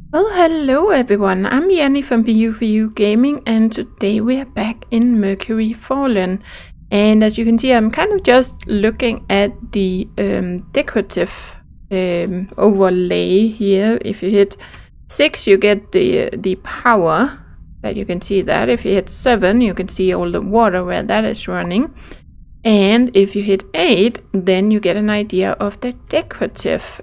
Well, hello everyone, I'm Jenny from BU4U Gaming, and today we are back in Mercury Fallen. And as you can see, I'm kind of just looking at the decorative overlay here. If you hit 6, you get the power, that you can see that. If you hit 7, you can see all the water where that is running. And if you hit 8, then you get an idea of the decorative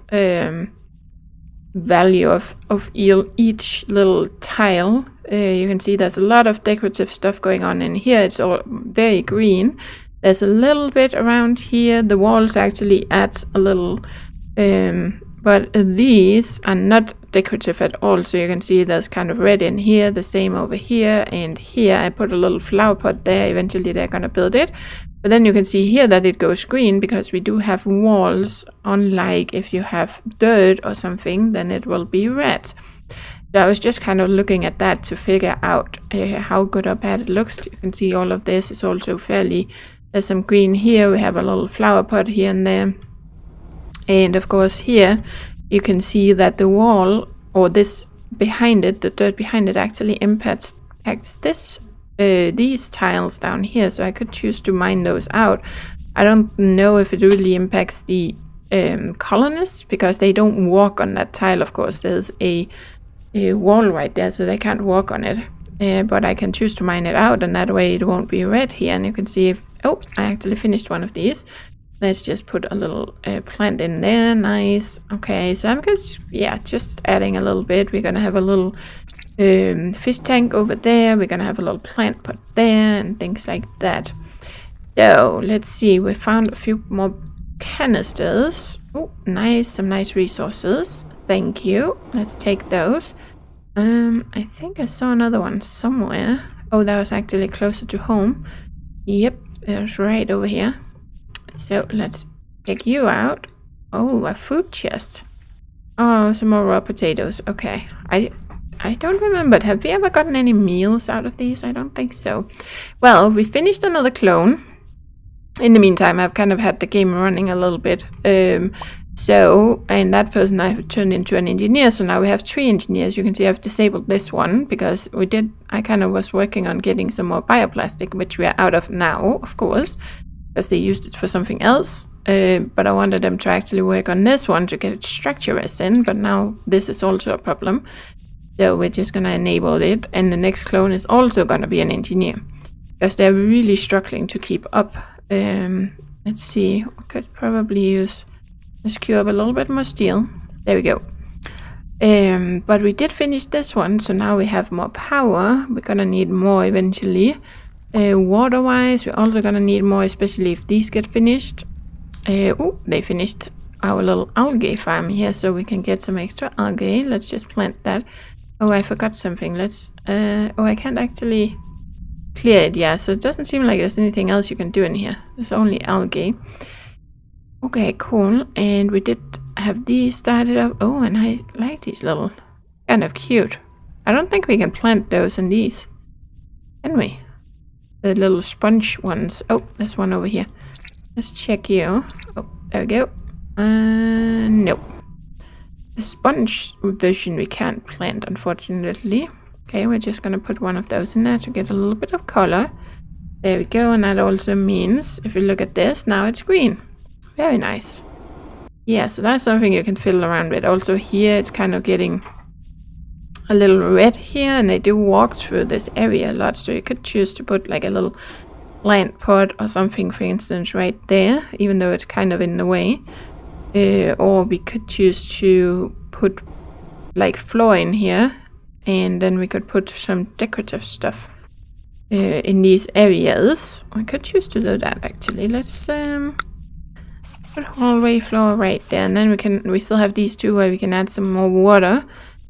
value of each little tile. You can see there's a lot of decorative stuff going on in here. It's all very green. There's a little bit around here. The walls actually add a little, but these are not decorative at all. So you can see there's kind of red in here, the same over here and here. I put a little flower pot there. Eventually they're gonna build it. But then you can see here that it goes green because we do have walls, unlike if you have dirt or something, then it will be red. So I was just kind of looking at that to figure out how good or bad it looks. You can see all of this is also fairly, there's some green here, we have a little flower pot here and there. And of course here, you can see that the wall, or this behind it, the dirt behind it actually impacts this. These tiles down here, so I could choose to mine those out. I don't know if it really impacts the colonists, because they don't walk on that tile. Of course, there's a wall right there, so they can't walk on it. But I can choose to mine it out, and that way it won't be red here. And you can see if, oh, I actually finished one of these. Let's just put a little plant in there. Nice. Okay, so I'm just adding a little bit. We're gonna have a little fish tank over there. We're gonna have a little plant pot there and things like that. So let's see, we found a few more canisters. Oh, nice, some nice resources, thank you. Let's take those. I think I saw another one somewhere. Oh, that was actually closer to home. Yep, it was right over here. So let's take you out. Oh, a food chest. Oh, some more raw potatoes. Okay, I don't remember. Have we ever gotten any meals out of these? I don't think so. Well, we finished another clone. In the meantime, I've kind of had the game running a little bit. And that person I've turned into an engineer. So now we have 3 engineers. You can see I've disabled this one because I kind of was working on getting some more bioplastic, which we are out of now, of course, because they used it for something else. But I wanted them to actually work on this one to get its structure resin. But now this is also a problem. So we're just gonna enable it, and the next clone is also gonna be an engineer, because they're really struggling to keep up. Let's see, we could probably let's queue up a little bit more steel. There we go. But we did finish this one, so now we have more power. We're gonna need more eventually. Water-wise, we're also gonna need more, especially if these get finished. Oh, they finished our little algae farm here, so we can get some extra algae. Let's just plant that. Oh, I forgot something. Let's oh, I can't actually clear it. Yeah, so it doesn't seem like there's anything else you can do in here. There's only algae. Okay, cool. And we did have these started up. Oh, and I like these little, kind of cute. I don't think we can plant those in these, can we? The little sponge ones. Oh, there's one over here. Let's check you. Oh, there we go. Nope. The sponge version we can't plant, unfortunately. Okay, we're just gonna put one of those in there to get a little bit of color. There we go, and that also means, if you look at this, now it's green. Very nice. Yeah, so that's something you can fiddle around with. Also here, it's kind of getting a little red here, and they do walk through this area a lot, so you could choose to put like a little plant pot or something, for instance, right there, even though it's kind of in the way. Or we could choose to put like floor in here, and then we could put some decorative stuff in these areas. I could choose to do that actually. Let's put hallway floor right there, and then we still have these two where we can add some more water,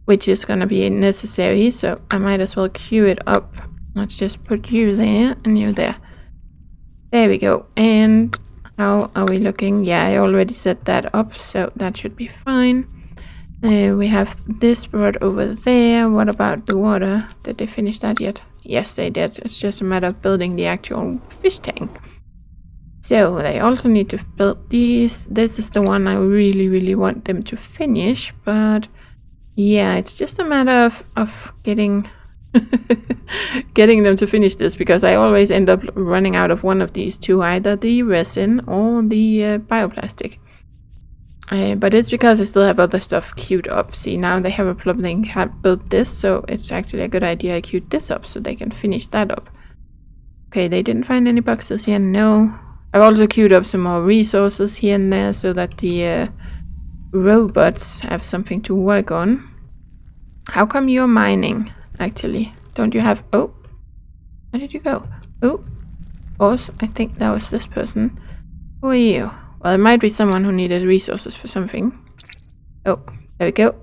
which is gonna be necessary. So I might as well queue it up. Let's just put you there and you there. There we go. And how are we looking? Yeah, I already set that up, so that should be fine. We have this bird over there. What about the water? Did they finish that yet? Yes, they did. It's just a matter of building the actual fish tank. So they also need to build these. This is the one I really, really want them to finish, but Yeah, it's just a matter of getting getting them to finish this, because I always end up running out of one of these two, either the resin or the bioplastic. But it's because I still have other stuff queued up. See, now they have a problem, they can't build this, so it's actually a good idea I queued this up so they can finish that up. Okay, they didn't find any boxes here, no. I've also queued up some more resources here and there so that the robots have something to work on. How come you're mining, actually? Don't you have... Oh, where did you go? Oh, boss, I think that was this person. Who are you? Well, it might be someone who needed resources for something. Oh, there we go.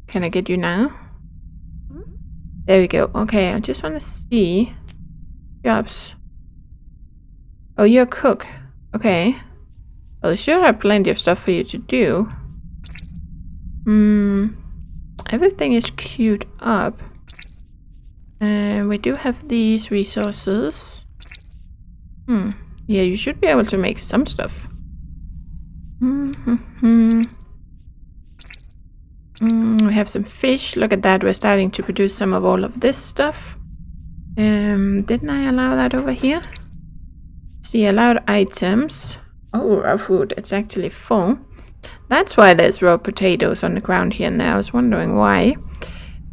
Can I get you now? There we go. Okay, I just want to see... Jobs. Oh, you're a cook. Okay. Well, they should have plenty of stuff for you to do. Everything is queued up. We do have these resources. Yeah, you should be able to make some stuff. We have some fish. Look at that. We're starting to produce some of all of this stuff. Didn't I allow that over here? See, allowed items. Oh, raw food. It's actually full. That's why there's raw potatoes on the ground here now. I was wondering why.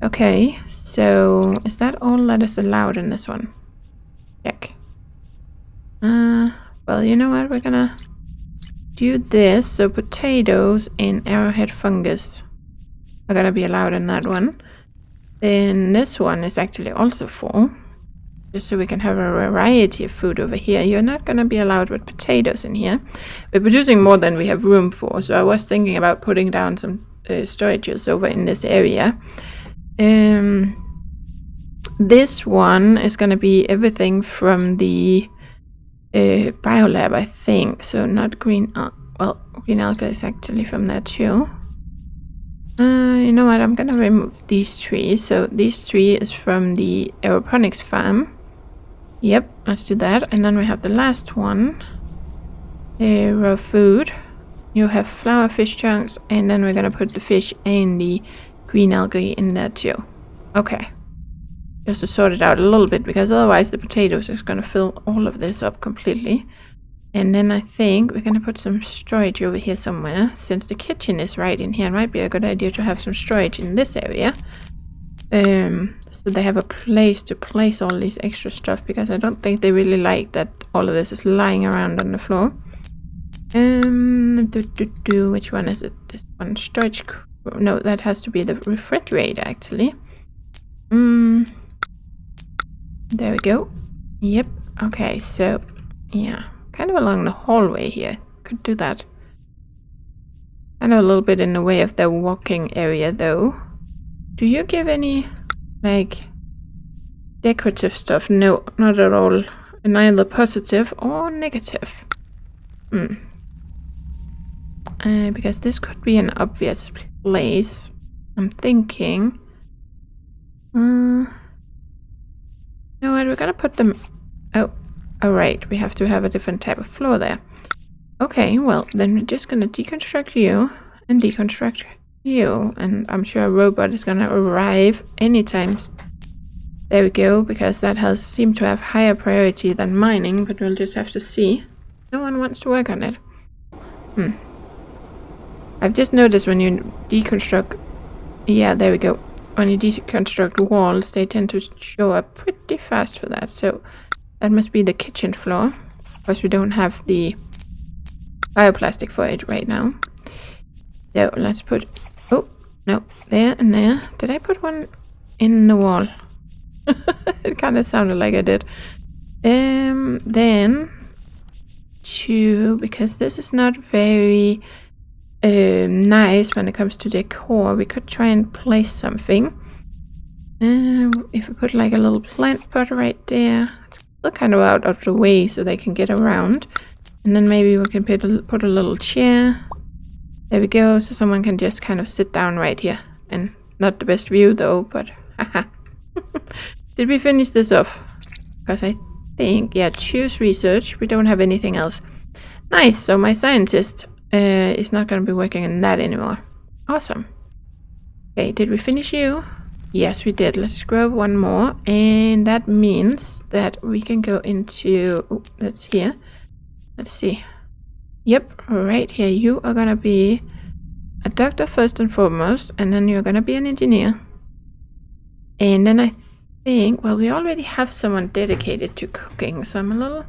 Okay, so is that all that is allowed in this one? Check. Well, you know what? We're gonna do this. So potatoes and arrowhead fungus are gonna be allowed in that one. Then this one is actually also full. Just so we can have a variety of food over here. You're not going to be allowed with potatoes in here. We're producing more than we have room for. So I was thinking about putting down some storages over in this area. This one is going to be everything from the biolab, I think. So not green... well, green alga is actually from that too. You know what? I'm going to remove these trees. So these tree is from the aeroponics farm. Yep, let's do that. And then we have the last one. Raw food. You have flour, fish chunks, and then we're gonna put the fish and the green algae in there too. Okay. Just to sort it out a little bit, because otherwise the potatoes is gonna fill all of this up completely. And then I think we're gonna put some storage over here somewhere. Since the kitchen is right in here, it might be a good idea to have some storage in this area. So they have a place to place all these extra stuff, because I don't think they really like that all of this is lying around on the floor. Which one is it? This one, storage. No, that has to be the refrigerator, actually. There we go. Yep. Okay, so yeah, kind of along the hallway here. Could do that. Kind of a little bit in the way of the walking area, though. Do you give any, like, decorative stuff? No, not at all. Neither positive or negative. Because this could be an obvious place. I'm thinking. You know what? We're gonna put them. Oh, alright. We have to have a different type of floor there. Okay, well, then we're just gonna deconstruct you and deconstruct you, and I'm sure a robot is gonna arrive anytime. There we go, because that has seemed to have higher priority than mining, but we'll just have to see. No one wants to work on it. I've just noticed when you deconstruct... Yeah, there we go. When you deconstruct walls, they tend to show up pretty fast for that, so that must be the kitchen floor. Of course, we don't have the bioplastic for it right now. So let's put... Oh, no, there and there. Did I put one in the wall? It kind of sounded like I did. Then two, because this is not very nice when it comes to decor, we could try and place something. If we put like a little plant pot right there, it's still kind of out of the way so they can get around. And then maybe we can put a little chair. There we go, so someone can just kind of sit down right here. And not the best view though, but haha. Did we finish this off? Because I think, yeah, choose research. We don't have anything else. Nice, so my scientist is not going to be working on that anymore. Awesome. Okay, did we finish you? Yes, we did. Let's grab one more, and that means that we can go into... Oh, that's here. Let's see. Yep, right here. You are gonna be a doctor first and foremost, and then you're gonna be an engineer. And then I think... Well, we already have someone dedicated to cooking, so I'm a little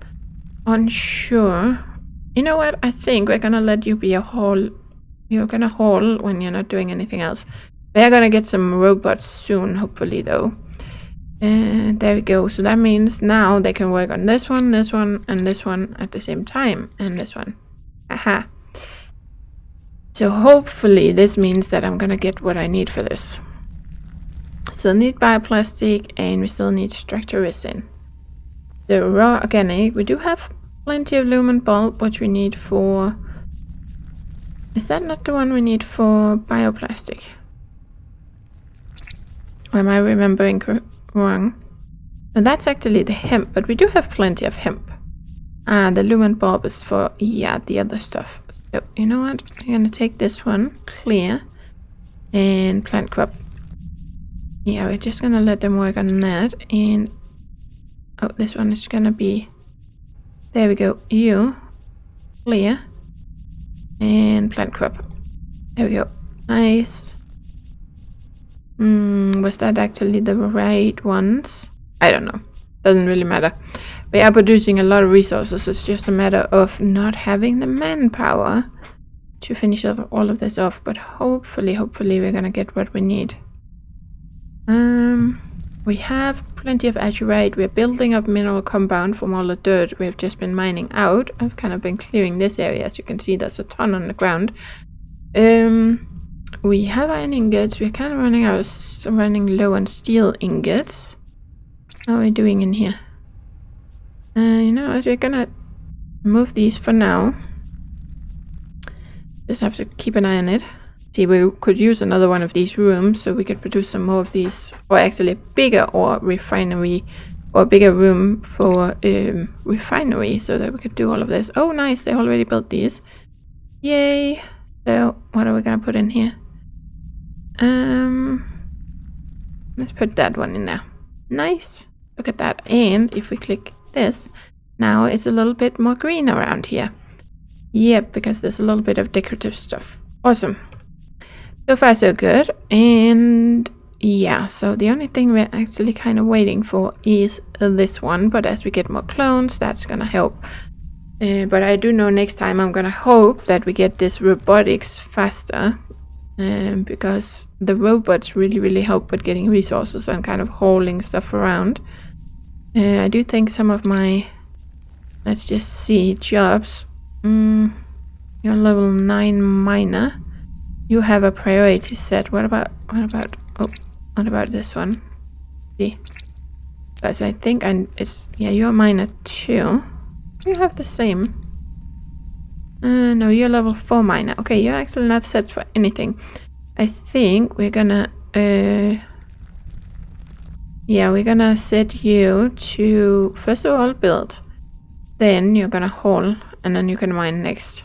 unsure. You know what? I think we're gonna let you be a hall. You're gonna haul when you're not doing anything else. We're gonna get some robots soon, hopefully, though. And there we go. So that means now they can work on this one, and this one at the same time. And this one. Aha. So hopefully this means that I'm gonna get what I need for this. Still need bioplastic, and we still need structure resin. The raw organic, we do have plenty of lumen bulb, which we need for... Is that not the one we need for bioplastic? Or am I remembering wrong? No, that's actually the hemp, but we do have plenty of hemp. The lumen bulb is for, yeah, the other stuff. So, you know what? I'm gonna take this one, clear, and plant crop. Yeah, we're just gonna let them work on that, and... Oh, this one is gonna be... There we go. You, clear, and plant crop. There we go. Nice. Was that actually the right ones? I don't know. Doesn't really matter. We are producing a lot of resources. It's just a matter of not having the manpower to finish all of this off. But hopefully we're gonna get what we need. We have plenty of azurite. We're building up mineral compound from all the dirt we've just been mining out. I've kind of been clearing this area. As you can see, there's a ton on the ground. We have iron ingots. We're kind of running low on steel ingots. How are we doing in here? You know what? We're gonna move these for now. Just have to keep an eye on it. See, we could use another one of these rooms, so we could produce some more of these, or actually a bigger ore refinery, or a bigger room for refinery, so that we could do all of this. Oh, nice! They already built these. Yay! So, what are we gonna put in here? Let's put that one in there. Nice! Look at that. And if we click this, now it's a little bit more green around here. Yep, because there's a little bit of decorative stuff. Awesome. So far so good. And yeah, so the only thing we're actually kind of waiting for is this one. But as we get more clones, that's gonna help. But I do know next time I'm gonna hope that we get this robotics faster. Because the robots really help with getting resources and kind of hauling stuff around. I do think some of my, let's just see, jobs. You're level 9 miner. You have a priority set. What about this one? See, because I think you're a miner too. You have the same. No, you're level 4 miner. Okay, you're actually not set for anything. I think we're gonna we're gonna set you to first of all build. Then you're gonna haul, and then you can mine next.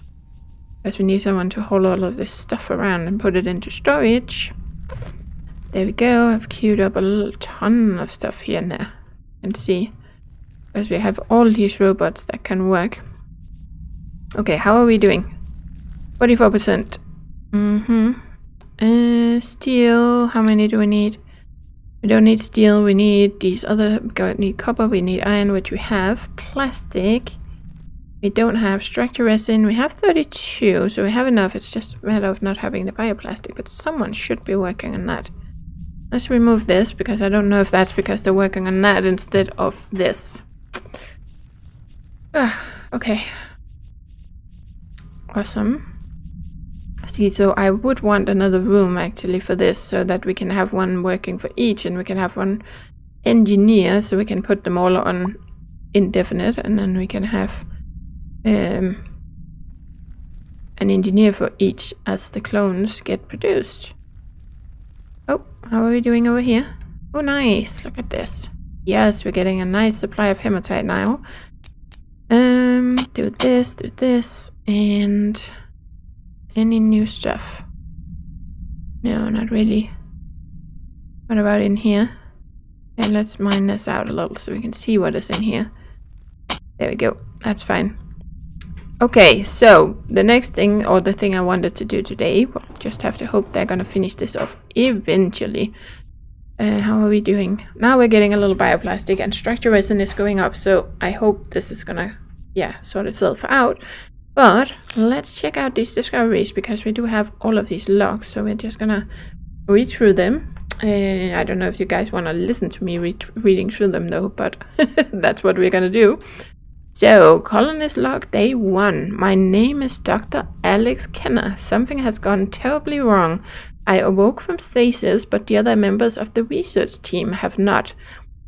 Because we need someone to haul all of this stuff around and put it into storage. There we go. I've queued up a ton of stuff here and there. You can see. Because we have all these robots that can work. Okay, how are we doing? 44%. Steel. How many do we need? We don't need steel. We need these other. We need copper. We need iron, which we have. Plastic. We don't have structure resin. We have 32, so we have enough. It's just a matter of not having the bioplastic, but someone should be working on that. Let's remove this, because I don't know if that's because they're working on that instead of this. Okay. Awesome. See, so I would want another room actually for this, so that we can have one working for each, and we can have one engineer, so we can put them all on indefinite, and then we can have an engineer for each as the clones get produced. Oh, how are we doing over here? Oh, nice. Look at this. Yes, we're getting a nice supply of hematite now. Do this, and any new stuff? No, not really. What about in here? And let's mine this out a little so we can see what is in here. There we go. That's fine. Okay, so the next thing, or the thing I wanted to do today, well, just have to hope they're gonna finish this off eventually. How are we doing? Now we're getting a little bioplastic and structure resin is going up, so I hope this is gonna, yeah, sort itself out. But let's check out these discoveries, because we do have all of these logs, so we're just gonna read through them. I don't know if you guys want to listen to me reading through them though, but that's what we're gonna do. So, colonist log day 1. My name is Dr. Alex Kenner. Something has gone terribly wrong. I awoke from stasis, but the other members of the research team have not.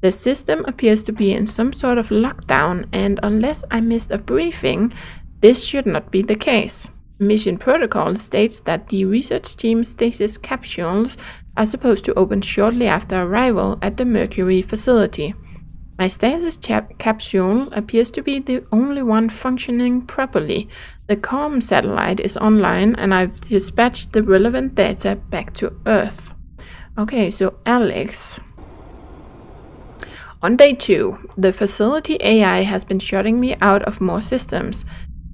The system appears to be in some sort of lockdown, and unless I missed a briefing, this should not be the case. Mission protocol states that the research team's stasis capsules are supposed to open shortly after arrival at the Mercury facility. My stasis capsule appears to be the only one functioning properly. The comm satellite is online and I've dispatched the relevant data back to Earth. Okay, so Alex. On day 2, the facility AI has been shutting me out of more systems.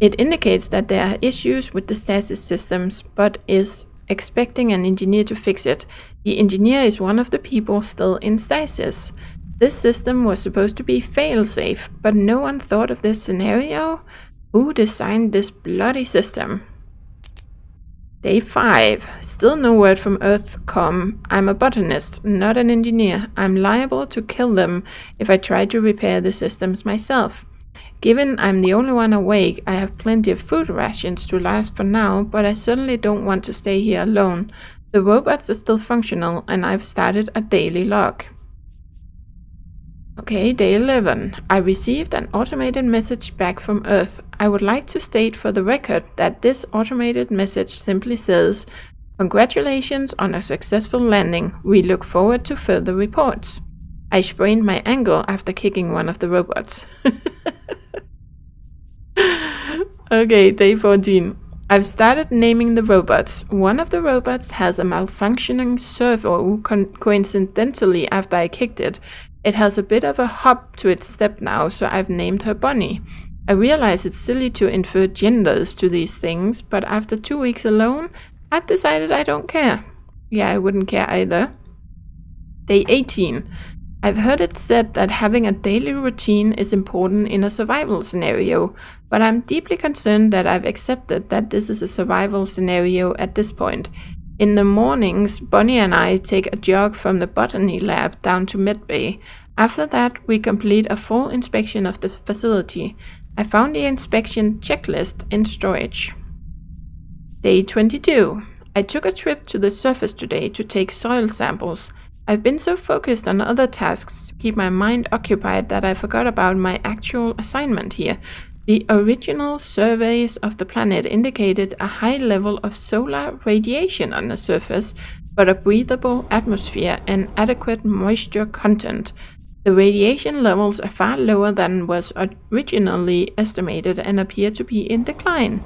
It indicates that there are issues with the stasis systems, but is expecting an engineer to fix it. The engineer is one of the people still in stasis. This system was supposed to be fail-safe, but no one thought of this scenario? Who designed this bloody system? Day 5. Still no word from Earthcom. I'm a botanist, not an engineer. I'm liable to kill them if I try to repair the systems myself. Given I'm the only one awake, I have plenty of food rations to last for now, but I certainly don't want to stay here alone. The robots are still functional, and I've started a daily log. Okay, day 11. I received an automated message back from Earth. I would like to state for the record that this automated message simply says, "Congratulations on a successful landing. We look forward to further reports." I sprained my ankle after kicking one of the robots. Okay, day 14. I've started naming the robots. One of the robots has a malfunctioning servo coincidentally after I kicked it. It has a bit of a hop to its step now, so I've named her Bonnie. I realize it's silly to infer genders to these things, but after 2 weeks alone, I've decided I don't care. Yeah, I wouldn't care either. Day 18. I've heard it said that having a daily routine is important in a survival scenario, but I'm deeply concerned that I've accepted that this is a survival scenario at this point. In the mornings, Bonnie and I take a jog from the botany lab down to Medbay. After that, we complete a full inspection of the facility. I found the inspection checklist in storage. Day 22. I took a trip to the surface today to take soil samples. I've been so focused on other tasks to keep my mind occupied that I forgot about my actual assignment here. The original surveys of the planet indicated a high level of solar radiation on the surface, but a breathable atmosphere and adequate moisture content. The radiation levels are far lower than was originally estimated and appear to be in decline.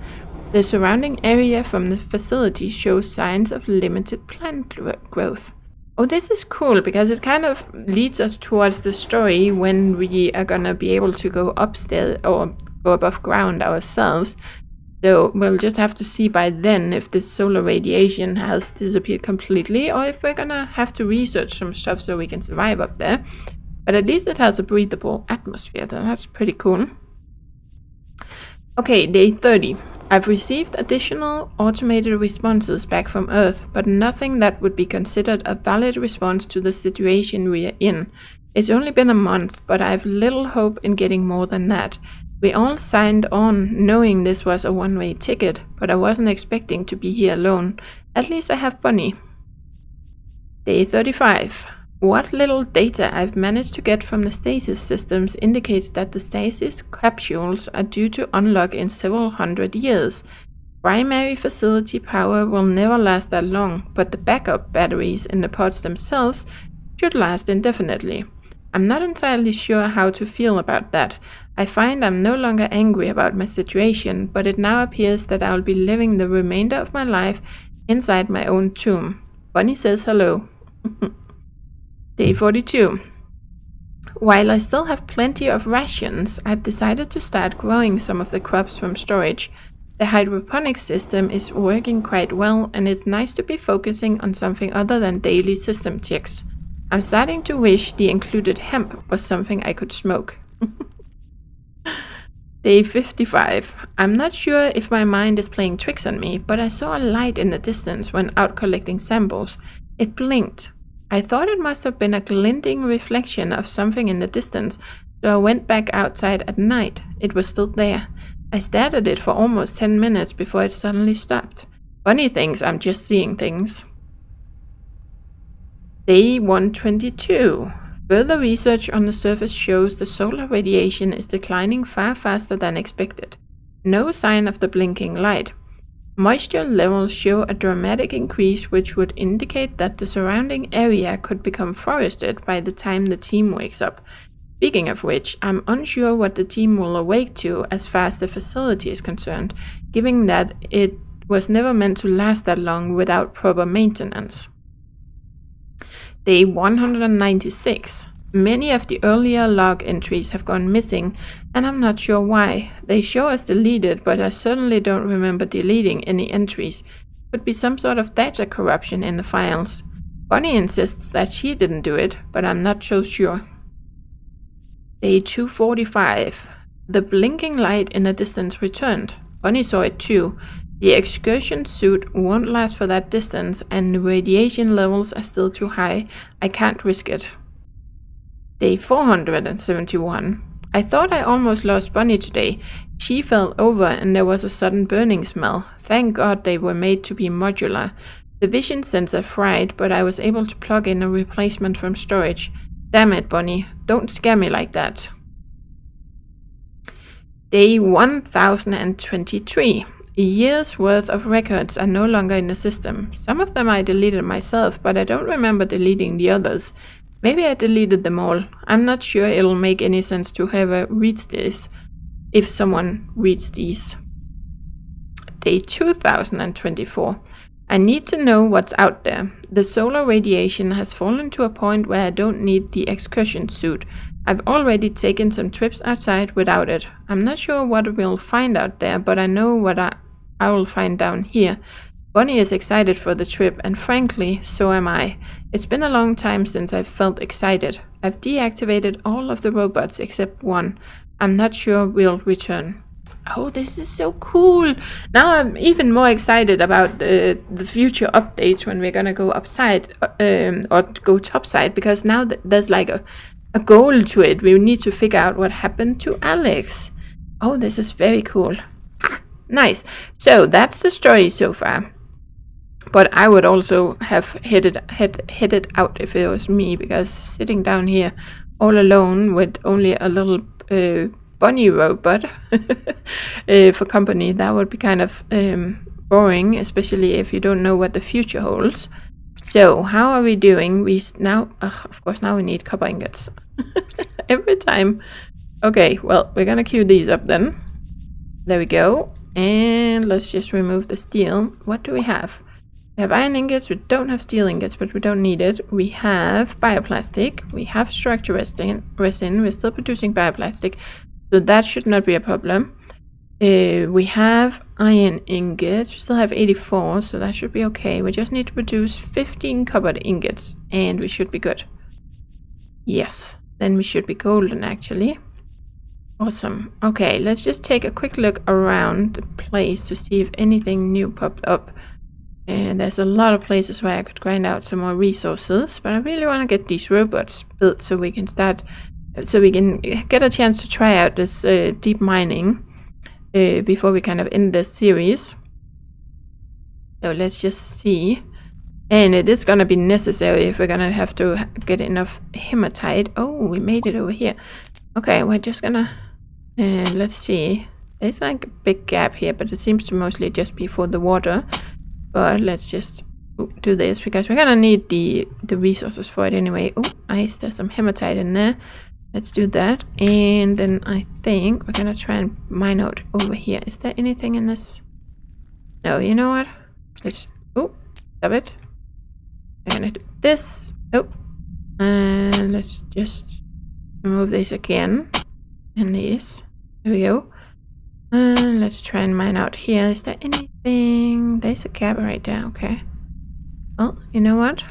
The surrounding area from the facility shows signs of limited plant growth. Oh, this is cool because it kind of leads us towards the story when we are gonna be able to go upstairs or go above ground ourselves. So we'll just have to see by then if this solar radiation has disappeared completely or if we're gonna have to research some stuff so we can survive up there. But at least it has a breathable atmosphere, that's pretty cool. Okay, day 30. I've received additional automated responses back from Earth, but nothing that would be considered a valid response to the situation we are in. It's only been a month, but I have little hope in getting more than that. We all signed on knowing this was a one-way ticket, but I wasn't expecting to be here alone. At least I have Bonnie. Day 35. What little data I've managed to get from the stasis systems indicates that the stasis capsules are due to unlock in several hundred years. Primary facility power will never last that long, but the backup batteries in the pods themselves should last indefinitely. I'm not entirely sure how to feel about that. I find I'm no longer angry about my situation, but it now appears that I'll be living the remainder of my life inside my own tomb. Bonnie says hello. Day 42. While I still have plenty of rations, I've decided to start growing some of the crops from storage. The hydroponics system is working quite well, and it's nice to be focusing on something other than daily system checks. I'm starting to wish the included hemp was something I could smoke. Day 55. I'm not sure if my mind is playing tricks on me, but I saw a light in the distance when out collecting samples. It blinked. I thought it must have been a glinting reflection of something in the distance, so I went back outside at night. It was still there. I stared at it for almost 10 minutes before it suddenly stopped. Bunny thinks I'm just seeing things. Day 122. Further research on the surface shows the solar radiation is declining far faster than expected. No sign of the blinking light. Moisture levels show a dramatic increase, which would indicate that the surrounding area could become forested by the time the team wakes up. Speaking of which, I'm unsure what the team will awake to as far as the facility is concerned, given that it was never meant to last that long without proper maintenance. Day 196. Many of the earlier log entries have gone missing, and I'm not sure why. They show as deleted, but I certainly don't remember deleting any entries. Could be some sort of data corruption in the files. Bunny insists that she didn't do it, but I'm not so sure. Day 245. The blinking light in the distance returned. Bunny saw it too. The excursion suit won't last for that distance, and the radiation levels are still too high. I can't risk it. Day 471. I thought I almost lost Bunny today. She fell over and there was a sudden burning smell. Thank God they were made to be modular. The vision sensor fried, but I was able to plug in a replacement from storage. Damn it, Bunny. Don't scare me like that. Day 1023. A year's worth of records are no longer in the system. Some of them I deleted myself, but I don't remember deleting the others. Maybe I deleted them all. I'm not sure it'll make any sense to whoever reads this, if someone reads these. Day 2024. I need to know what's out there. The solar radiation has fallen to a point where I don't need the excursion suit. I've already taken some trips outside without it. I'm not sure what we'll find out there, but I know what I will find down here. Bunny is excited for the trip, and frankly, so am I. It's been a long time since I've felt excited. I've deactivated all of the robots except one. I'm not sure we'll return. Oh, this is so cool! Now I'm even more excited about the future updates when we're gonna go upside or go topside, because now there's like a goal to it. We need to figure out what happened to Alex. Oh, this is very cool. Nice. So that's the story so far. But I would also have headed out if it was me, because sitting down here all alone with only a little bunny robot for company, that would be kind of boring, especially if you don't know what the future holds. So how are we doing? We now, of course, now we need copper ingots every time. Okay, well, we're gonna queue these up then. There we go. And let's just remove the steel. What do we have? We have iron ingots. We don't have steel ingots, but we don't need it. We have bioplastic. We have structure resin. We're still producing bioplastic, so that should not be a problem. We have iron ingots. We still have 84, so that should be okay. We just need to produce 15 copper ingots, and we should be good. Yes, then we should be golden, actually. Awesome. Okay, let's just take a quick look around the place to see if anything new popped up. And there's a lot of places where I could grind out some more resources, but I really want to get these robots built so we can start, so we can get a chance to try out this deep mining before we kind of end this series. So let's just see. And it is going to be necessary if we're going to have to get enough hematite. Oh, we made it over here. Okay, we're just gonna let's see. There's like a big gap here, but it seems to mostly just be for the water. But let's just do this, because we're gonna need the resources for it anyway. Oh, nice, there's some hematite in there. Let's do that. And then I think we're gonna try and mine out over here. Is there anything in this? No, you know what? Let's, oh, stop it. I'm gonna do this. Oh, let's just remove this again. And these. There we go. Let's try and mine out here. Is there anything? There's a gap right there. Okay. Well, you know what?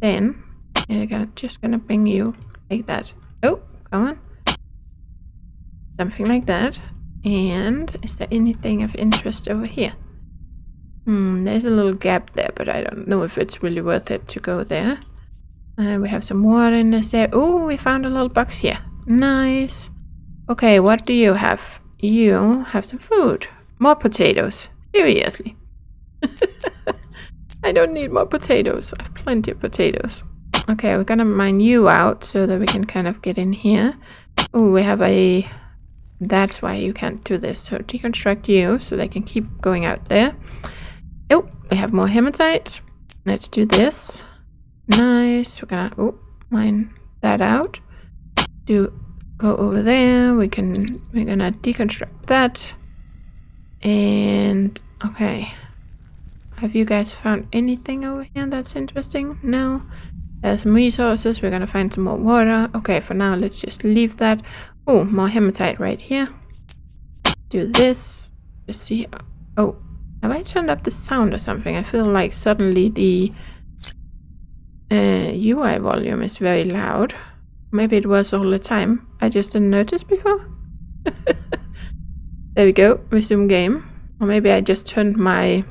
Then just gonna bring you like that. Oh, come on. Something like that. And is there anything of interest over here? There's a little gap there, but I don't know if it's really worth it to go there. We have some water in this there. Oh, we found a little box here. Nice. Okay, what do you have? You have some food. More potatoes. Seriously. I don't need more potatoes. I have plenty of potatoes. Okay, we're gonna mine you out so that we can kind of get in here. Oh, we have a... That's why you can't do this. So deconstruct you so they can keep going out there. Oh, we have more hematite. Let's do this. Nice. We're gonna mine that out. Go over there. We're gonna deconstruct that. And okay. Have you guys found anything over here that's interesting? No. There's some resources. We're gonna find some more water. Okay, for now let's just leave that. Oh, more hematite right here. Do this. Let's see. Oh, have I turned up the sound or something? I feel like suddenly the UI volume is very loud. Maybe it was all the time. I just didn't notice before. There we go. Resume game. Or maybe I just turned my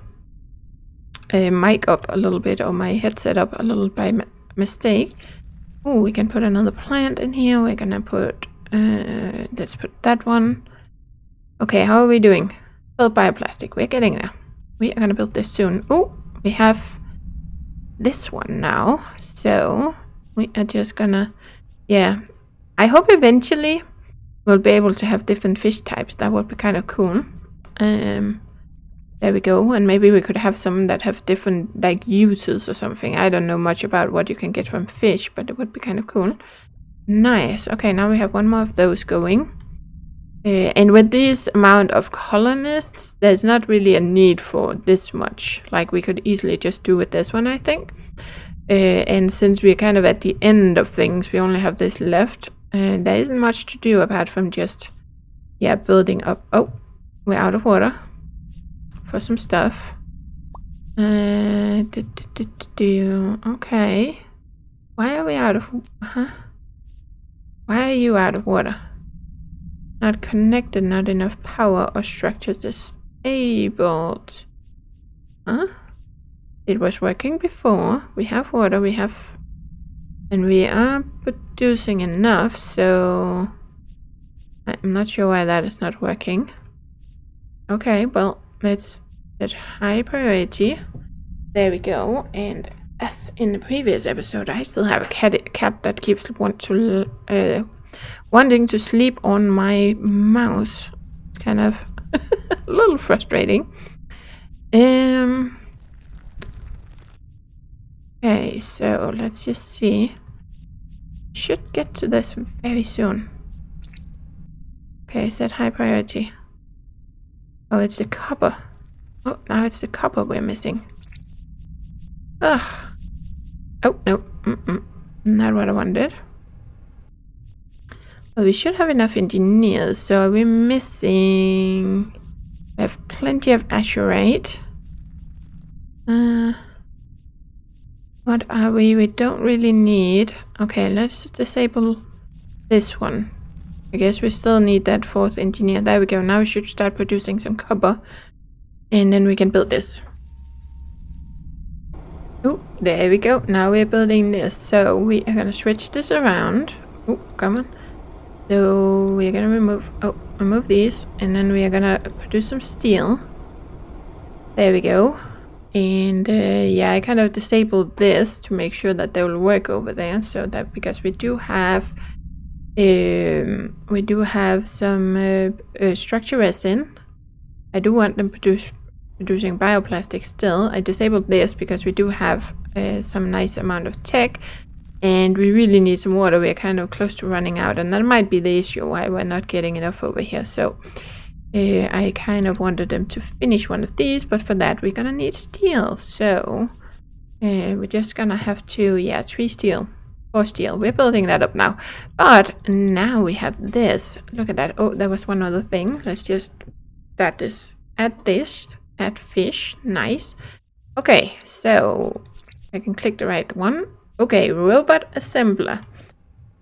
mic up a little bit or my headset up a little by mistake. Oh, we can put another plant in here. We're gonna put... let's put that one. Okay, how are we doing? Build bioplastic. We're getting there. We are gonna build this soon. Oh, we have this one now. So we are just gonna... Yeah, I hope eventually we'll be able to have different fish types. That would be kind of cool. There we go. And maybe we could have some that have different like uses or something. I don't know much about what you can get from fish, but it would be kind of cool. Nice. Okay, now we have one more of those going. And with this amount of colonists, there's not really a need for this much. Like we could easily just do with this one, I think. And since we're kind of at the end of things, we only have this left. There isn't much to do apart from just, yeah, building up. Oh, we're out of water for some stuff. Okay. Why are we out of... Why are you out of water? Not connected, not enough power or structure disabled. Huh? It was working before. We have water, we have... And we are producing enough, so... I'm not sure why that is not working. Okay, well, let's set high priority. There we go. And as in the previous episode, I still have a cat that keeps wanting to sleep on my mouse. Kind of a little frustrating. Okay, so let's just see. Should get to this very soon. Okay, set high priority. Oh, it's the copper. Oh, now it's the copper we're missing. Ugh. Oh, no. Not what I wanted. Well, we should have enough engineers. So are we missing... We have plenty of azurite. What are we? We don't really need... Okay, let's disable this one. I guess we still need that fourth engineer. There we go. Now we should start producing some copper. And then we can build this. Oh, there we go. Now we're building this. So we are going to switch this around. Oh, come on. So we're going to remove these. And then we are going to produce some steel. There we go. And yeah, I kind of disabled this to make sure that they will work over there. So that because we do have some structure resin. I do want them producing bioplastic still. I disabled this because we do have some nice amount of tech, and we really need some water. We're kind of close to running out, and that might be the issue why we're not getting enough over here. So I kind of wanted them to finish one of these, but for that we're gonna need steel. So we're just gonna have to, yeah, 3 steel. 4 steel. We're building that up now. But now we have this. Look at that. Oh, there was one other thing. Let's just add this. Add fish. Nice. Okay, so I can click the right one. Okay, robot assembler.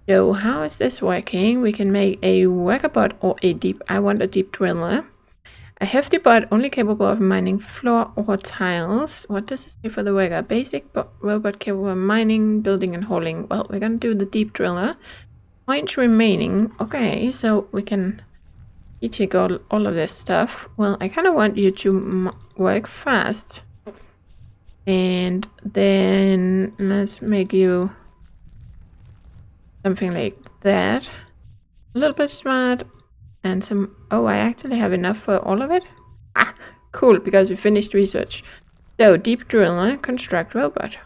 So how is this working? We can make a worker bot or a deep. I want a deep driller. A hefty bot only capable of mining floor or tiles. What does it say for the worker? Basic robot capable of mining, building, and hauling. Well, we're gonna do the deep driller. Points remaining. Okay, so we can teach you all of this stuff. Well, I kind of want you to work fast. And then let's make you something like that. A little bit smart. And some... Oh, I actually have enough for all of it? Ah, cool, because we finished research. So, deep driller, construct robot.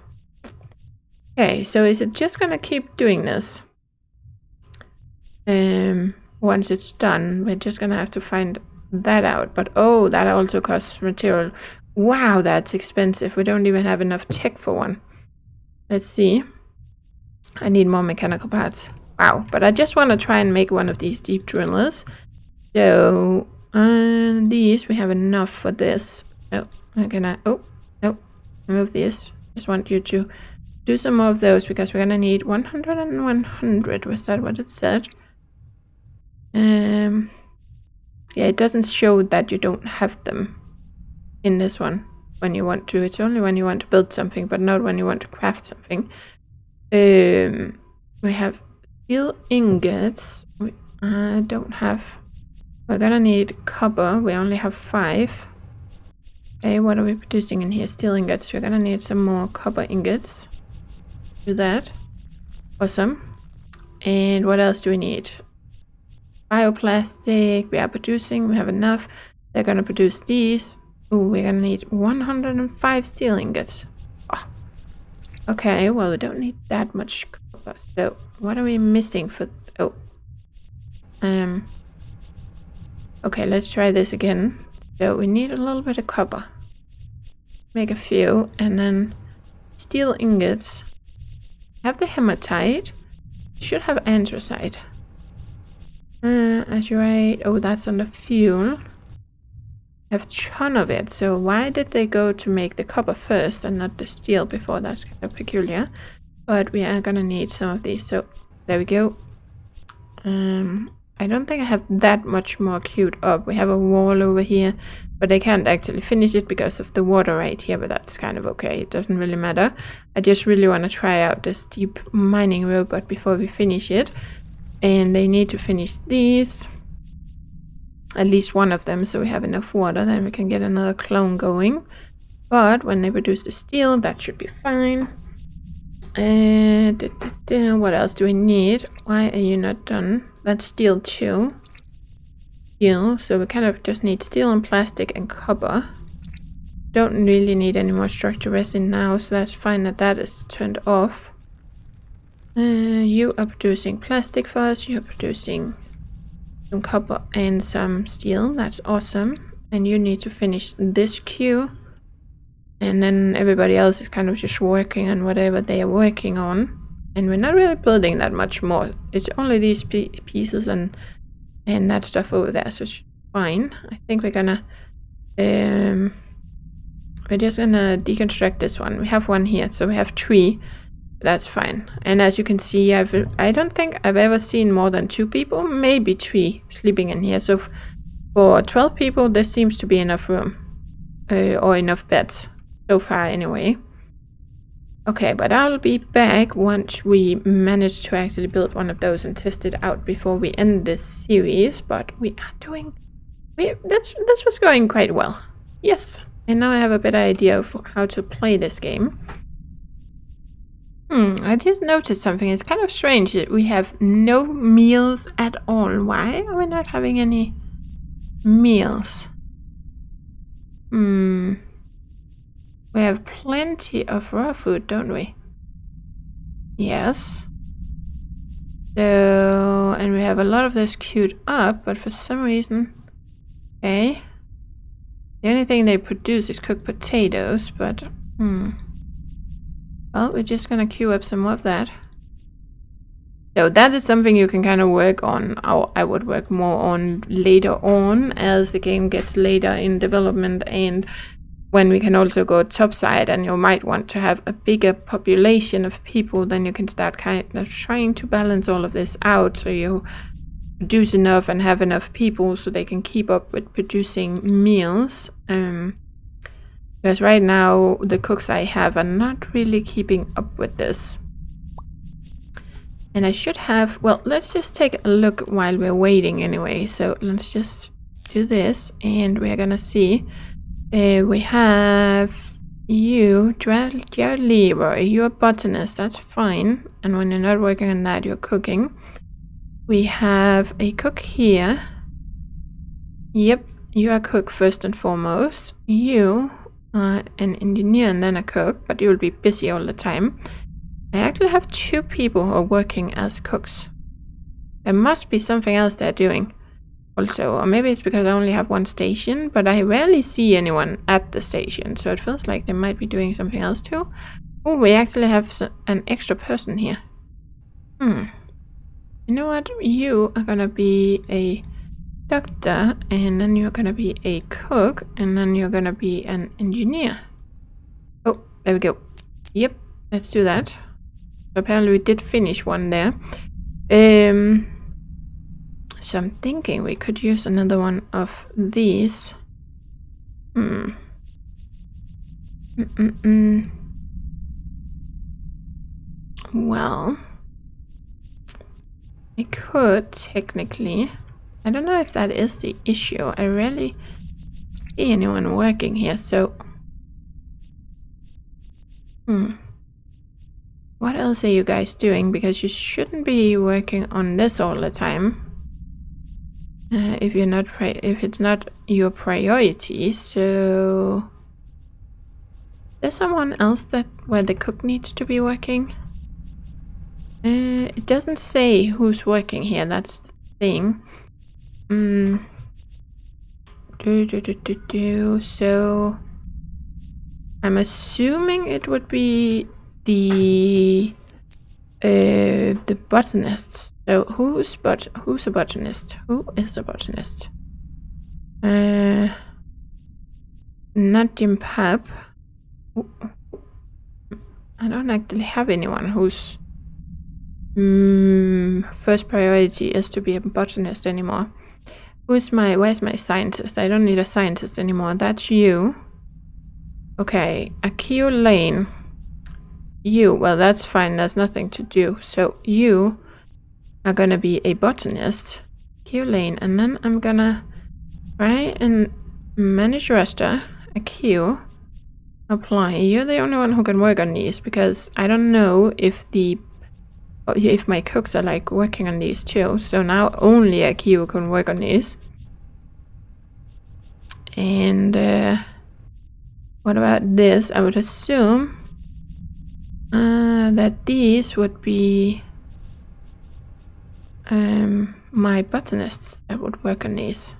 Okay, so is it just gonna keep doing this? Once it's done, we're just gonna have to find that out. But oh, that also costs material. Wow, that's expensive. We don't even have enough tech for one. Let's see. I need more mechanical parts. Wow, but I just want to try and make one of these deep drillers. So, these, we have enough for this. Oh, I'm gonna... Oh, no. Remove this. Just want you to do some more of those, because we're gonna need 100 and 100. Was that what it said? Yeah, it doesn't show that you don't have them in this one when you want to. It's only when you want to build something, but not when you want to craft something. We have steel ingots. I don't have... We're gonna need copper. We only have 5. Okay, what are we producing in here? Steel ingots. We're gonna need some more copper ingots. Do that. Awesome. And what else do we need? Bioplastic. We are producing. We have enough. They're gonna produce these. Ooh, we're gonna need 105 steel ingots. Oh. Okay, well, we don't need that much copper. So, what are we missing for... Oh. Okay, let's try this again. So we need a little bit of copper. Make a few, and then steel ingots. Have the hematite. Should have anthracite. Azurite. Oh, that's on the fuel. Have a ton of it. So why did they go to make the copper first and not the steel before? That's kind of peculiar. But we are gonna need some of these. So there we go. I don't think I have that much more queued up. We have a wall over here, but I can't actually finish it because of the water right here, but that's kind of okay. It doesn't really matter. I just really want to try out this deep mining robot before we finish it. And they need to finish these. At least one of them, so we have enough water. Then we can get another clone going. But when they produce the steel, that should be fine. What else do we need? Why are you not done? That's steel too. Steel, so we kind of just need steel and plastic and copper. Don't really need any more structure resin now, so that's fine that that is turned off. You are producing plastic for us. You're producing some copper and some steel. That's awesome. And you need to finish this queue. And then everybody else is kind of just working on whatever they are working on. And we're not really building that much more. It's only these pieces and that stuff over there, so it's fine. I think we're gonna... we're just gonna deconstruct this one. We have one here, so we have 3. That's fine. And as you can see, I don't think I've ever seen more than 2 people, maybe 3 sleeping in here. So for 12 people, there seems to be enough room. Or enough beds. So far, anyway. Okay, but I'll be back once we manage to actually build one of those and test it out before we end this series. But we are doing... This was going quite well. Yes. And now I have a better idea of how to play this game. I just noticed something. It's kind of strange that we have no meals at all. Why are we not having any meals? We have plenty of raw food, don't we? Yes. So, and we have a lot of this queued up, but for some reason... Okay. The only thing they produce is cooked potatoes, but... Well, we're just gonna queue up some more of that. So that is something you can kind of work on, or I would work more on later on as the game gets later in development, and when we can also go topside and you might want to have a bigger population of people, then you can start kind of trying to balance all of this out so you produce enough and have enough people so they can keep up with producing meals. Because right now the cooks I have are not really keeping up with this. And I should have, well, let's just take a look while we're waiting anyway. So let's just do this and we're gonna see. We have you, Leroy, you're a botanist, that's fine. And when you're not working on that, you're cooking. We have a cook here. Yep, you are a cook first and foremost. You are an engineer and then a cook, but you'll be busy all the time. I actually have 2 people who are working as cooks. There must be something else they're doing also, or maybe it's because I only have 1 station, but I rarely see anyone at the station, so it feels like they might be doing something else too. Oh, we actually have an extra person here. You know what? You are gonna be a doctor, and then you're gonna be a cook, and then you're gonna be an engineer. Oh, there we go. Yep, let's do that. Apparently we did finish one there. So I'm thinking we could use another one of these. Well, I could technically. I don't know if that is the issue. I rarely see anyone working here, so what else are you guys doing? Because you shouldn't be working on this all the time. If you're not if it's not your priority. So there's someone else where the cook needs to be working. It doesn't say who's working here. That's the thing. So I'm assuming it would be the botanists. So who's a botanist? Who is a botanist? Not Jim Pub. I don't actually have anyone whose first priority is to be a botanist anymore. Where's my scientist? I don't need a scientist anymore. That's you. Okay, Akio Lane. You, well, that's fine. There's nothing to do. So you are gonna be a botanist. Akio Lane, and then I'm gonna try and manage roster. Akio, apply. You're the only one who can work on these because I don't know if my cooks are like working on these too. So now only Akio can work on these. And what about this? I would assume that these would be my botanists that would work on these.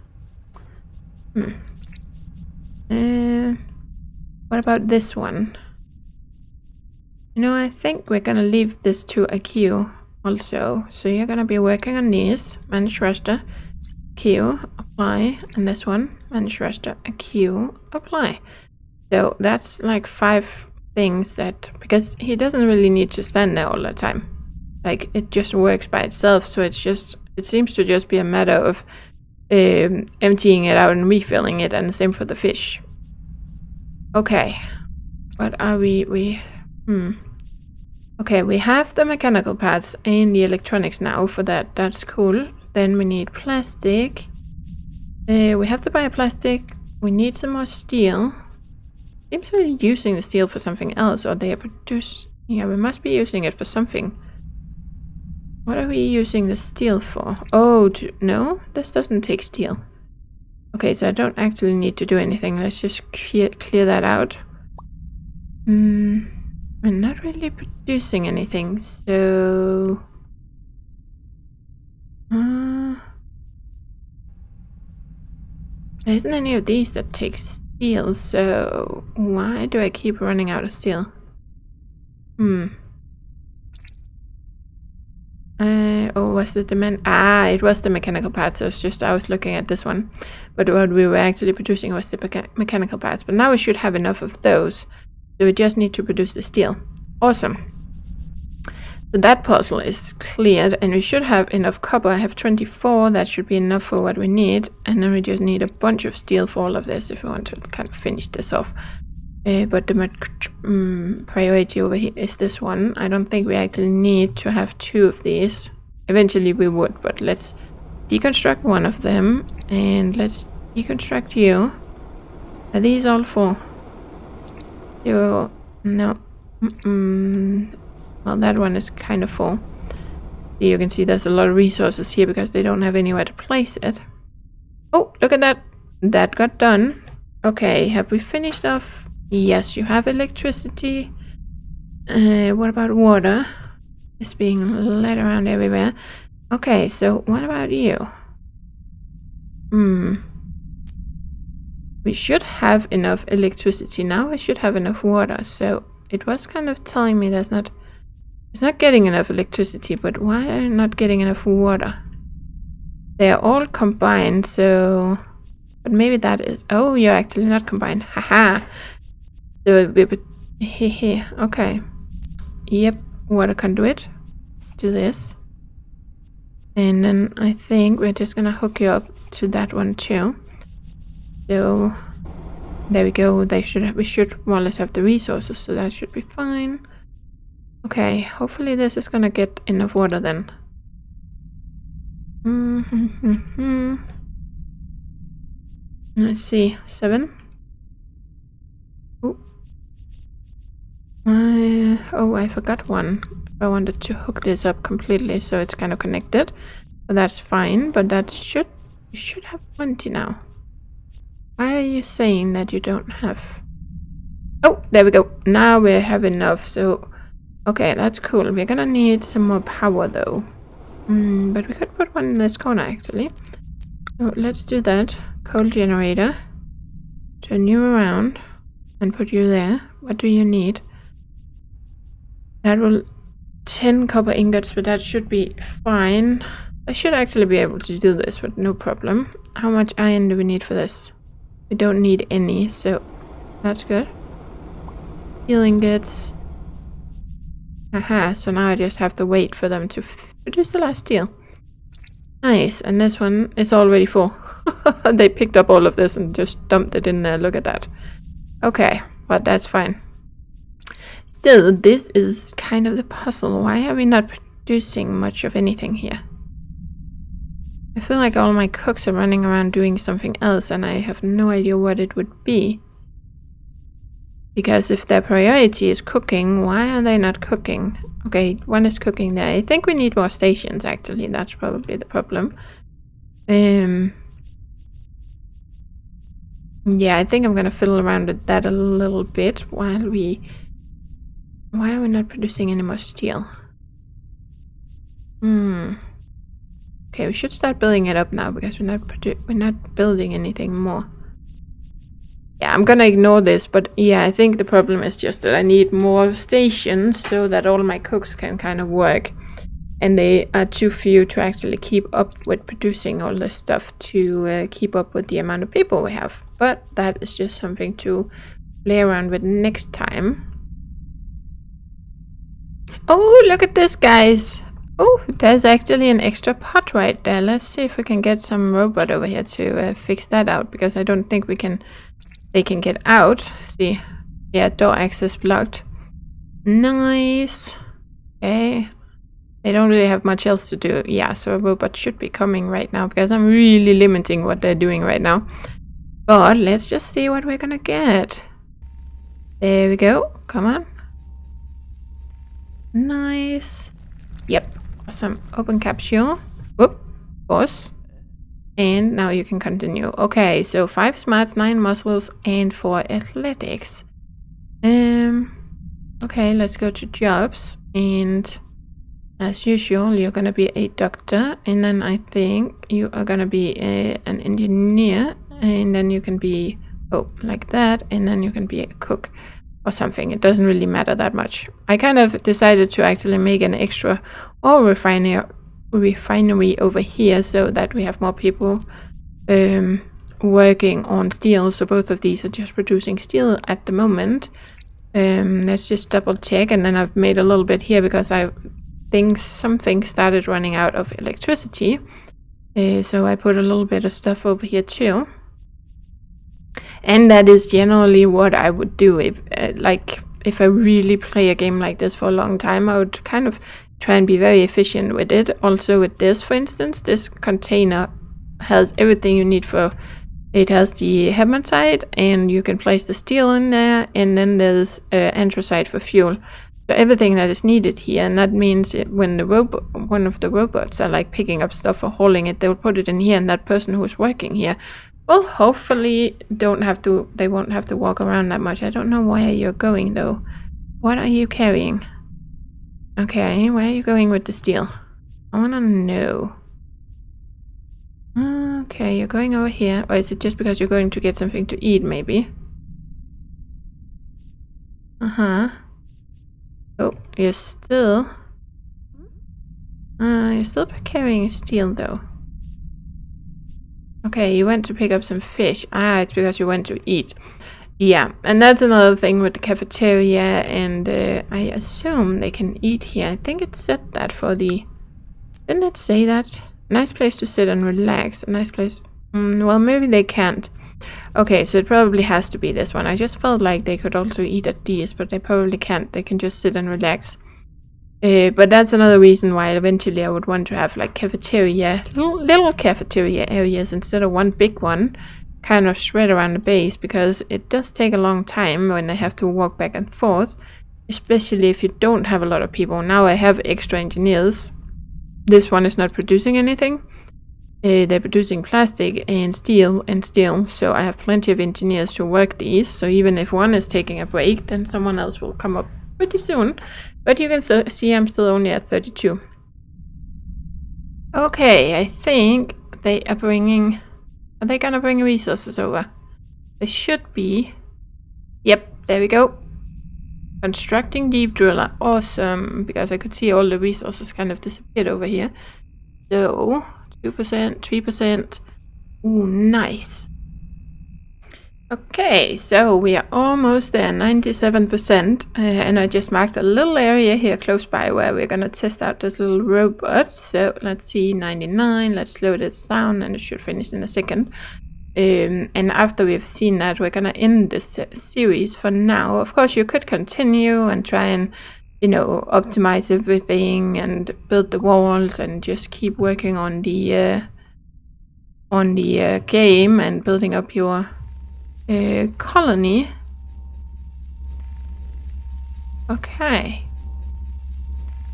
What about this one? You know, I think we're gonna leave this to Akio also. So you're gonna be working on these. Manage roster, Akio, apply, and this one, manage roster, Akio, apply. So that's like 5 things that, because he doesn't really need to stand there all the time. Like, it just works by itself, so it seems to just be a matter of emptying it out and refilling it, and the same for the fish. Okay, what are we okay, we have the mechanical parts and the electronics now for that. That's cool. Then we need plastic. We have to buy a plastic. We need some more steel. Seems we're using the steel for something else, or they are yeah, we must be using it for something. What are we using the steel for? Oh, no, this doesn't take steel. Okay, so I don't actually need to do anything. Let's just clear that out. We're not really producing anything, so there isn't any of these that take steel, so why do I keep running out of steel? Oh, was it the it was the mechanical parts. I was looking at this one, but what we were actually producing was the mechanical parts. But now we should have enough of those, so we just need to produce the steel. Awesome. So that puzzle is cleared, and we should have enough copper. I have 24. That should be enough for what we need, and then we just need a bunch of steel for all of this if we want to kind of finish this off. But the priority over here is this one. I don't think we actually need to have 2 of these. Eventually we would, but let's deconstruct one of them, and let's deconstruct you. Are these all 4? No. Well, that one is kind of full. You can see there's a lot of resources here because they don't have anywhere to place it. Oh, look at that. That got done. Okay, have we finished off? Yes, you have electricity. What about water? It's being led around everywhere. Okay, so what about you? We should have enough electricity. Now we should have enough water. So it was kind of telling me it's not getting enough electricity, but why are you not getting enough water? They are all combined, so... But maybe that is... Oh, you're actually not combined. Haha. So, okay. Yep, water conduit. Do this. And then I think we're just gonna hook you up to that one too. So, there we go. We should more or less have the resources, so that should be fine. Okay, hopefully this is gonna get enough water then. Let's see, 7. Oh, I forgot one. I wanted to hook this up completely so it's kind of connected. But that's fine, but you should have plenty now. Why are you saying that you don't have... Oh, there we go. Now we have enough, so... Okay, that's cool. We're gonna need some more power though. But we could put one in this corner actually. So let's do that. Coal generator. Turn you around and put you there. What do you need? That will 10 copper ingots, but that should be fine. I should actually be able to do this with no problem. How much iron do we need for this? We don't need any, so that's good. Steel ingots. Aha, so now I just have to wait for them to produce the last steel. Nice, and this one is already full. They picked up all of this and just dumped it in there. Look at that. Okay, but that's fine. Still, this is kind of the puzzle. Why are we not producing much of anything here? I feel like all my cooks are running around doing something else and I have no idea what it would be. Because if their priority is cooking, why are they not cooking? Okay, one is cooking there. I think we need more stations actually. That's probably the problem. Yeah, I think I'm gonna fiddle around with that a little bit while we... Why are we not producing any more steel? Okay, we should start building it up now because we're not building anything more. Yeah, I'm gonna ignore this, but yeah, I think the problem is just that I need more stations so that all my cooks can kind of work. And they are too few to actually keep up with producing all this stuff to keep up with the amount of people we have. But that is just something to play around with next time. Oh, look at this, guys. Oh, there's actually an extra pot right there. Let's see if we can get some robot over here to fix that out, because I don't think they can get out. See, yeah, door access blocked. Nice. Okay. They don't really have much else to do. Yeah, so a robot should be coming right now because I'm really limiting what they're doing right now. But let's just see what we're gonna get. There we go. Come on. Nice. Yep. Awesome. Open capsule. Whoop. Pause. And now you can continue. Okay, so 5 smarts, 9 muscles, and 4 athletics. Okay, let's go to jobs. And as usual, you're gonna be a doctor. And then I think you are gonna be an engineer. And then you can be, oh, like that. And then you can be a cook. or something. It doesn't really matter that much. I kind of decided to actually make an extra ore refinery over here so that we have more people working on steel. So both of these are just producing steel at the moment. Let's just double check, and then I've made a little bit here because I think something started running out of electricity. So I put a little bit of stuff over here too. And that is generally what I would do if I really play a game like this for a long time. I would kind of try and be very efficient with it. Also with this, for instance, this container has everything you need for. It has the hematite, and you can place the steel in there, and then there's anthracite for fuel. So everything that is needed here, and that means when one of the robots are like picking up stuff or hauling it, they'll put it in here, and that person who's working here will hopefully they won't have to walk around that much. I don't know where you're going though. What are you carrying? Okay, where are you going with the steel? I wanna know. Okay, you're going over here. Or is it just because you're going to get something to eat, maybe? Uh-huh. Oh, you're still carrying steel, though. Okay, you went to pick up some fish. Ah, it's because you went to eat. Yeah, and that's another thing with the cafeteria, and I assume they can eat here. I think it said that for the... Didn't it say that? Nice place to sit and relax. A nice place... well, maybe they can't. Okay, so it probably has to be this one. I just felt like they could also eat at these, but they probably can't. They can just sit and relax. But that's another reason why eventually I would want to have like cafeteria, little cafeteria areas instead of one big one, kind of spread around the base, because it does take a long time when they have to walk back and forth, especially if you don't have a lot of people. Now I have extra engineers. This one is not producing anything. They're producing plastic and steel, so I have plenty of engineers to work these. So even if one is taking a break, then someone else will come up pretty soon. But you can see I'm still only at 32. Okay, I think they are bringing... Are they gonna bring resources over? They should be. Yep, there we go. Constructing deep driller. Awesome, because I could see all the resources kind of disappeared over here. So, 2%, 3%. Ooh, nice. Okay, so we are almost there, 97%, and I just marked a little area here close by where we're gonna test out this little robot. So let's see, 99, let's slow this down, and it should finish in a second. And after we've seen that, we're gonna end this series for now. Of course, you could continue and try and, you know, optimize everything and build the walls and just keep working on the game and building up your colony. Okay.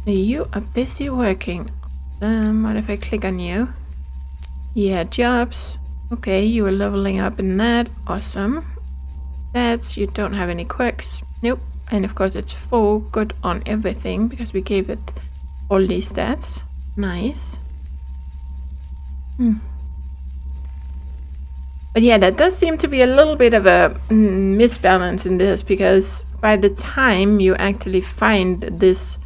You are busy working. What if I click on you? Yeah, jobs. Okay, you are leveling up in that. Awesome. Stats, you don't have any quirks. Nope. And of course it's full good on everything because we gave it all these stats. Nice. But yeah, that does seem to be a little bit of a misbalance in this, because by the time you actually find this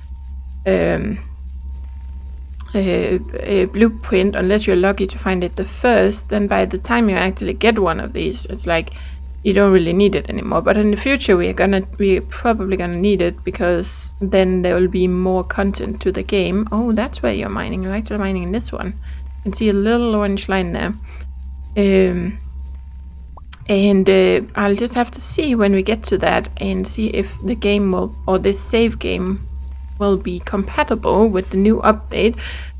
blueprint, unless you're lucky to find it the first, then by the time you actually get one of these, it's like you don't really need it anymore. But in the future we're probably gonna need it, because then there will be more content to the game. Oh, that's where you're mining. You're actually mining in this one. You can see a little orange line there. I'll just have to see when we get to that and see if the game will, or this save game will be compatible with the new update.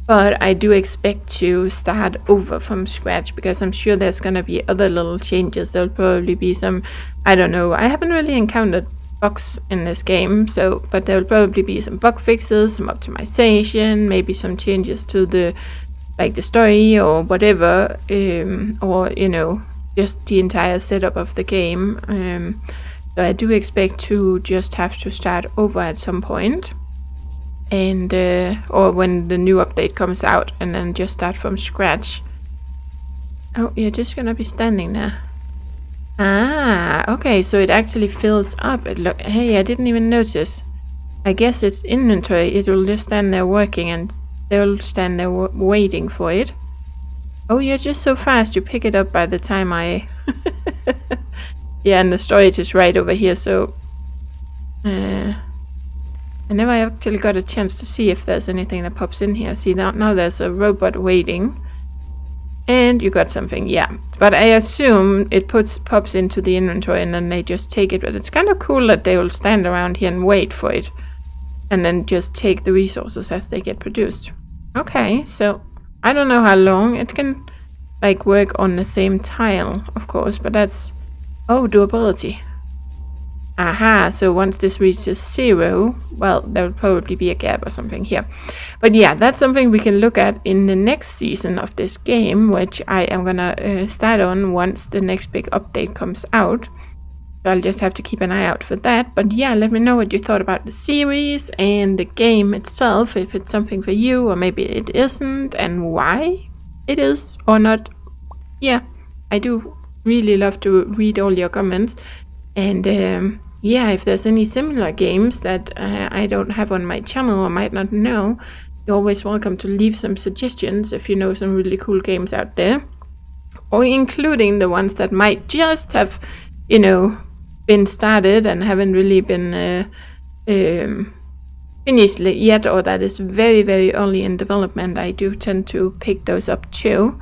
But I do expect to start over from scratch, because I'm sure there's gonna be other little changes. There'll probably be some, I don't know, I haven't really encountered bugs in this game, so, but there'll probably be some bug fixes, some optimization, maybe some changes to the, like the story or whatever, or, you know, just the entire setup of the game. So I do expect to just have to start over at some point, and or when the new update comes out, and then just start from scratch. Oh, you're just gonna be standing there. Ah, okay, so it actually fills up. Hey, I didn't even notice. I guess it's inventory. It will just stand there working and they'll stand there waiting for it. Oh, you're just so fast. You pick it up by the time I... Yeah, and the storage is right over here, so... I never actually got a chance to see if there's anything that pops in here. See, now there's a robot waiting. And you got something, yeah. But I assume it pops into the inventory and then they just take it. But it's kind of cool that they will stand around here and wait for it. And then just take the resources as they get produced. Okay, so I don't know how long. It can like work on the same tile, of course. But that's... Oh, durability. Aha, so once this reaches 0, well, there will probably be a gap or something here. But yeah, that's something we can look at in the next season of this game, which I am gonna start on once the next big update comes out. So I'll just have to keep an eye out for that. But yeah, let me know what you thought about the series and the game itself, if it's something for you or maybe it isn't, and why it is or not. Yeah, I do really love to read all your comments. And yeah, if there's any similar games that I don't have on my channel or might not know, you're always welcome to leave some suggestions if you know some really cool games out there. Or including the ones that might just have, you know, been started and haven't really been finished yet, or that is very, very early in development. I do tend to pick those up too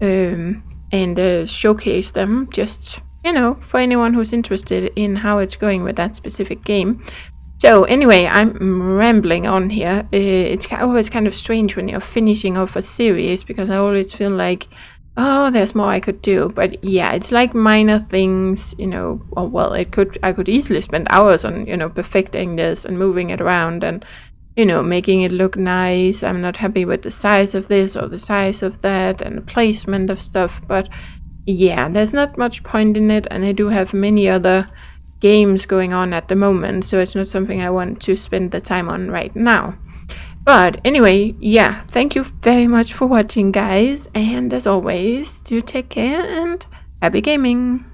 and showcase them just... you know, for anyone who's interested in how it's going with that specific game. So anyway, I'm rambling on here. It's always kind of strange when you're finishing off a series, because I always feel like, oh, there's more I could do. But yeah, it's like minor things, you know. Or well, I could easily spend hours on, you know, perfecting this and moving it around and, you know, making it look nice. I'm not happy with the size of this or the size of that and the placement of stuff, but yeah, there's not much point in it, and I do have many other games going on at the moment, so it's not something I want to spend the time on right now. But anyway, yeah, thank you very much for watching, guys, and as always, do take care and happy gaming!